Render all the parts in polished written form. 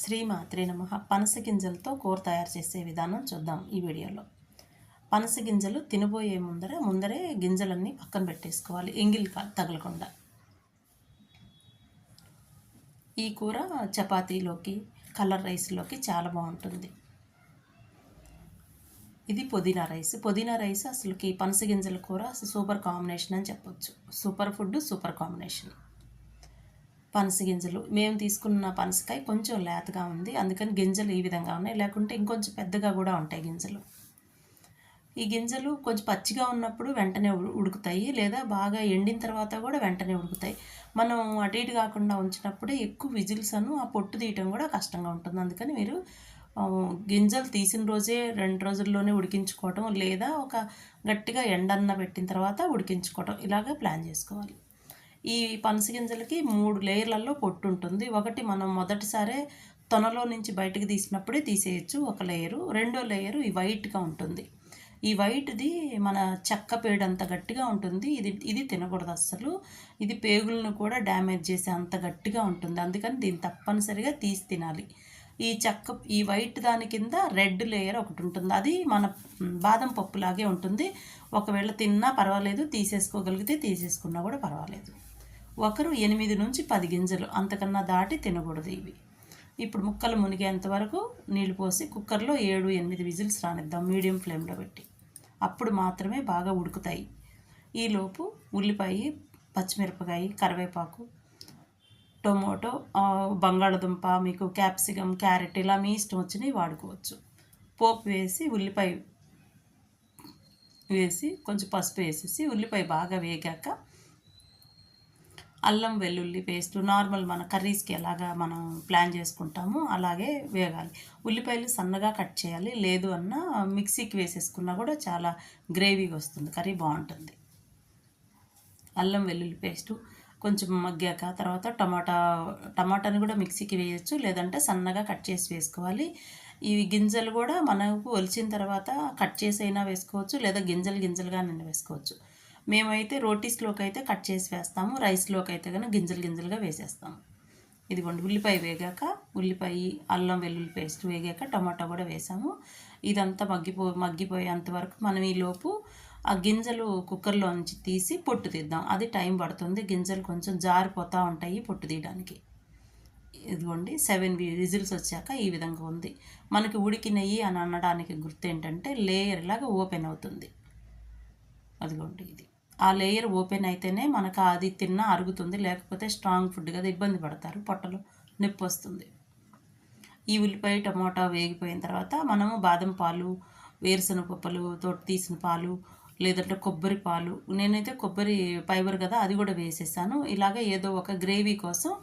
శ్రీమాత్రే నమః. పనస గింజలతో కూర తయారు చేసే విధానం చూద్దాం ఈ వీడియోలో. పనస గింజలు తినబోయే ముందరే గింజలన్నీ పక్కన పెట్టేసుకోవాలి, ఎంగిల్ తగలకుండా. ఈ కూర చపాతీలోకి, కలర్ రైస్లోకి చాలా బాగుంటుంది. ఇది పుదీనా రైస్. పుదీనా రైస్ అసలుకి పనస గింజల కూర సూపర్ కాంబినేషన్ అని చెప్పొచ్చు. Super food, super combination. పనస గింజలు మేము తీసుకున్న పనసకాయ కొంచెం లేతగా ఉంది, అందుకని గింజలు ఈ విధంగా ఉన్నాయి. లేకుంటే ఇంకొంచెం పెద్దగా కూడా ఉంటాయి గింజలు. ఈ గింజలు కొంచెం పచ్చిగా ఉన్నప్పుడు వెంటనే ఉడుకుతాయి, లేదా బాగా ఎండిన తర్వాత కూడా వెంటనే ఉడుకుతాయి. మనం అటు ఇటు కాకుండా ఉంచినప్పుడే ఎక్కువ విజిల్స్ ఆ పొట్టు తీయటం కూడా కష్టంగా ఉంటుంది. అందుకని మీరు గింజలు తీసిన రోజే 2 రోజుల్లోనే ఉడికించుకోవటం, లేదా ఒక గట్టిగా ఎండన్న పెట్టిన తర్వాత ఉడికించుకోవటం, ఇలాగే ప్లాన్ చేసుకోవాలి. ఈ పనస గింజలకి 3 లేయర్లలో పొట్టు ఉంటుంది. ఒకటి మనం మొదటిసారే తొనలో నుంచి బయటకు తీసినప్పుడే తీసేయచ్చు ఒక లేయరు. రెండో లేయరు ఈ వైట్గా ఉంటుంది. ఈ వైట్ది మన చెక్క పేడు అంత గట్టిగా ఉంటుంది. ఇది తినకూడదు అస్సలు. ఇది పేగులను కూడా డ్యామేజ్ చేసే అంత గట్టిగా ఉంటుంది. అందుకని దీన్ని తప్పనిసరిగా తీసి తినాలి. ఈ వైట్ దాని కింద రెడ్ లేయర్ ఒకటి ఉంటుంది. అది మన బాదం పప్పులాగే ఉంటుంది. ఒకవేళ తిన్నా పర్వాలేదు, తీసేసుకోగలిగితే తీసేసుకున్నా కూడా పర్వాలేదు. ఒకరు 8 నుంచి 10 గింజలు, అంతకన్నా దాటి తినకూడదు ఇవి. ఇప్పుడు ముక్కలు మునిగేంత వరకు నీళ్ళు పోసి కుక్కర్లో 7-8 విజిల్స్ రానిద్దాం, మీడియం ఫ్లేమ్లో పెట్టి. అప్పుడు మాత్రమే బాగా ఉడుకుతాయి. ఈలోపు ఉల్లిపాయ, పచ్చిమిరపకాయ, కరివేపాకు, టొమాటో, బంగాళదుంప, మీకు క్యాప్సికమ్, క్యారెట్, ఇలా మీ ఇష్టం వచ్చినవి వాడుకోవచ్చు. పోపు వేసి ఉల్లిపాయ వేసి కొంచెం పసుపు వేసేసి ఉల్లిపాయ బాగా వేగాక అల్లం వెల్లుల్లి పేస్ట్ నార్మల్ మన కర్రీస్కి ఎలాగా మనం ప్లాన్ చేసుకుంటామో అలాగే వేగాలి. ఉల్లిపాయలు సన్నగా కట్ చేయాలి, లేదు అన్న మిక్సీకి వేసేసుకున్నా కూడా చాలా గ్రేవీగా వస్తుంది, కర్రీ బాగుంటుంది. అల్లం వెల్లుల్లి పేస్టు కొంచెం మగ్గాక తర్వాత టమాటాని కూడా మిక్సీకి వేయచ్చు, లేదంటే సన్నగా కట్ చేసి వేసుకోవాలి. ఈ గింజలు కూడా మనకు ఒలిచిన తర్వాత కట్ చేసి అయినా వేసుకోవచ్చు, లేదా గింజలుగా వేసుకోవచ్చు. మేమైతే రోటీస్లోకి అయితే కట్ చేసి వేస్తాము, రైస్లోకి అయితే కనుక గింజలుగా వేసేస్తాము. ఇదిగోండి, ఉల్లిపాయ వేగాక ఉల్లిపాయ, అల్లం వెల్లుల్లి పేస్ట్ వేగాక టమాటా కూడా వేసాము. ఇదంతా మగ్గిపోయేంత వరకు మనం ఈలోపు ఆ గింజలు కుక్కర్లో నుంచి తీసి పొట్టు తీద్దాం. అది టైం పడుతుంది, గింజలు కొంచెం జారిపోతూ ఉంటాయి పొట్టు తీయడానికి. ఇదిగోండి, 7 విజిల్స్ వచ్చాక ఈ విధంగా ఉంది. మనకి ఉడికినవి అని అనడానికి గుర్తు ఏంటంటే లేయర్ లాగా ఓపెన్ అవుతుంది. అదిగోండి, ఇది ఆ లేయర్ ఓపెన్ అయితేనే మనకు అది తిన్నా అరుగుతుంది, లేకపోతే స్ట్రాంగ్ ఫుడ్ కదా, ఇబ్బంది పడతారు, పొట్టలో నొప్పి వస్తుంది. ఈ ఉల్లిపాయ టమోటా వేగిపోయిన తర్వాత మనము బాదం పాలు, వేరుశనగ పప్పులు తోటి తీసిన పాలు, లేదంటే కొబ్బరి పాలు, నేనైతే కొబ్బరి ఫైబర్ కదా అది కూడా వేసేసాను. ఇలాగ ఏదో ఒక గ్రేవీ కోసం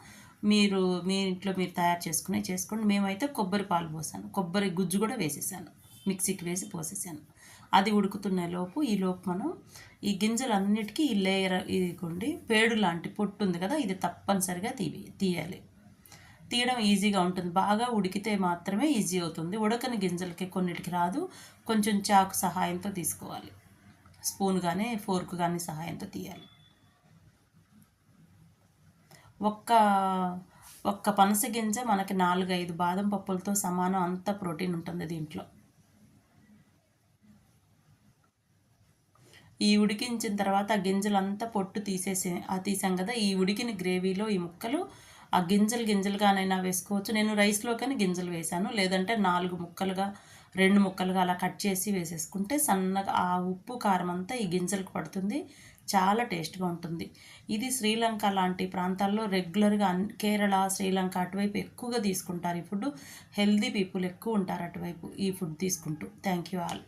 మీరు మీ ఇంట్లో మీరు తయారు చేసుకోండి. మేమైతే కొబ్బరి పాలు పోసాను, కొబ్బరి గుజ్జు కూడా వేసేసాను, మిక్సీకి వేసి పోసేసాను. అది ఉడుకుతున్న ఈలోపు మనం ఈ గింజలన్నిటికీ ఈ లేయర్, ఇదిగోండి పేడు లాంటి పొట్టు ఉంది కదా, ఇది తప్పనిసరిగా తీయాలి. తీయడం ఈజీగా ఉంటుంది, బాగా ఉడికితే మాత్రమే ఈజీ అవుతుంది. ఉడకని గింజలకి కొన్నిటికి రాదు, కొంచెం చాకు సహాయంతో తీసుకోవాలి, స్పూన్ కానీ ఫోర్క్ కానీ సహాయంతో తీయాలి. ఒక్క పనస గింజ మనకి 4-5 బాదం పప్పులతో సమానం, అంత ప్రోటీన్ ఉంటుంది దీంట్లో. ఈ ఉడికించిన తర్వాత ఆ గింజలంతా పొట్టు తీసాం కదా, ఈ ఉడికిన గ్రేవీలో ఈ ముక్కలు ఆ గింజలుగానైనా వేసుకోవచ్చు. నేను రైస్లోకని గింజలు వేసాను, లేదంటే 4 ముక్కలుగా 2 ముక్కలుగా అలా కట్ చేసి వేసేసుకుంటే సన్నగా ఆ ఉప్పు కారం అంతా ఈ గింజలకు పడుతుంది, చాలా టేస్ట్గా ఉంటుంది. ఇది శ్రీలంక లాంటి ప్రాంతాల్లో రెగ్యులర్గా, కేరళ, శ్రీలంక అటువైపు ఎక్కువగా తీసుకుంటారు ఈ ఫుడ్. హెల్దీ పీపుల్ ఎక్కువ ఉంటారు అటువైపు ఈ ఫుడ్ తీసుకుంటూ. Thank you all.